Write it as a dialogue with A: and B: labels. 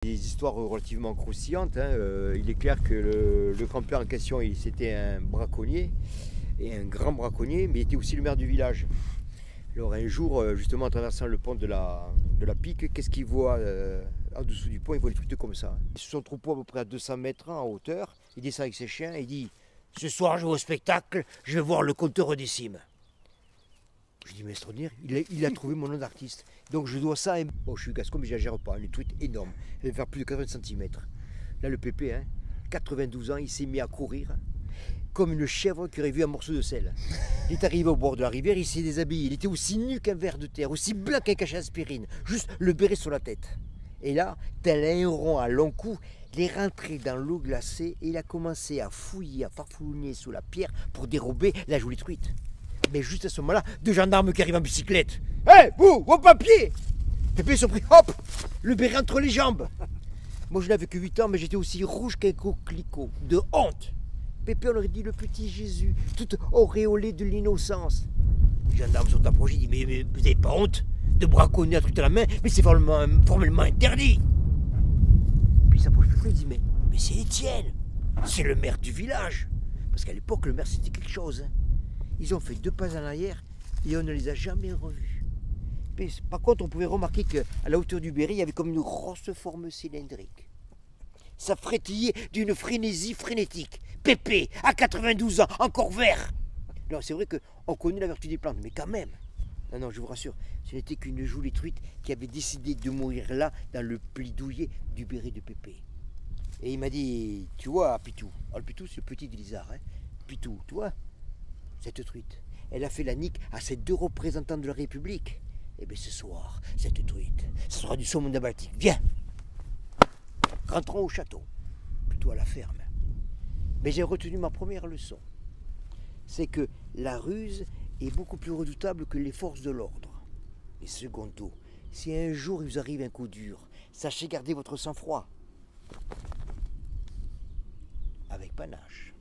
A: Des histoires relativement croustillantes. Il est clair que le grand-père en question, c'était un braconnier, et un grand braconnier, mais il était aussi le maire du village. Alors un jour, justement en traversant le pont de la Pique, qu'est-ce qu'il voit en dessous du pont? Il voit des trucs comme ça. Son troupeau à peu près à 200 mètres en hauteur, il descend avec ses chiens et il dit « Ce soir je vais au spectacle, je vais voir le compteur des cimes ». Je dis, mais extraordinaire, il a trouvé mon nom d'artiste. Donc je dois ça. Bon, je suis gascon, mais je ne la gère pas. Une truite énorme. Elle va faire plus de 80 cm. Là, le pépé, 92 ans, il s'est mis à courir comme une chèvre qui aurait vu un morceau de sel. Il est arrivé au bord de la rivière, il s'est déshabillé. Il était aussi nu qu'un ver de terre, aussi blanc qu'un cachet d'aspirine. Juste le béret sur la tête. Et là, tel un héron à long cou, il est rentré dans l'eau glacée et il a commencé à fouiller, à farfouiller sous la pierre pour dérober la jolie truite. Mais juste à ce moment-là, deux gendarmes qui arrivent en bicyclette. Hé, hey, vous, vos papiers! Pépé se pris, hop, le béret entre les jambes. Moi, je n'avais que 8 ans, mais j'étais aussi rouge qu'un coquelicot, de honte. Pépé, on aurait dit le petit Jésus, tout auréolé de l'innocence. Les gendarmes sont approchés, ils disent, mais vous n'avez pas honte de braconner un truc à la main? Mais c'est formellement interdit. Puis il s'approche plus, il dit, mais c'est Étienne, c'est le maire du village. Parce qu'à l'époque, le maire, c'était quelque chose. Ils ont fait 2 pas en arrière et on ne les a jamais revus. Mais par contre, on pouvait remarquer qu'à la hauteur du béret, il y avait comme une grosse forme cylindrique. Ça frétillait d'une frénésie frénétique. Pépé, à 92 ans, encore vert. Non, c'est vrai qu'on connaît la vertu des plantes, mais quand même. Non, je vous rassure, ce n'était qu'une jolie truite qui avait décidé de mourir là, dans le pli douillet du béret de Pépé. Et il m'a dit, tu vois, Pitou. Oh, le Pitou, c'est le petit de Lizard. Pitou, tu vois, cette truite, elle a fait la nique à ces 2 représentants de la République. Et bien ce soir, cette truite, ce sera du saumon de Baltique. Viens, rentrons au château, plutôt à la ferme. Mais j'ai retenu ma première leçon. C'est que la ruse est beaucoup plus redoutable que les forces de l'ordre. Et secondo, si un jour il vous arrive un coup dur, sachez garder votre sang-froid. Avec panache.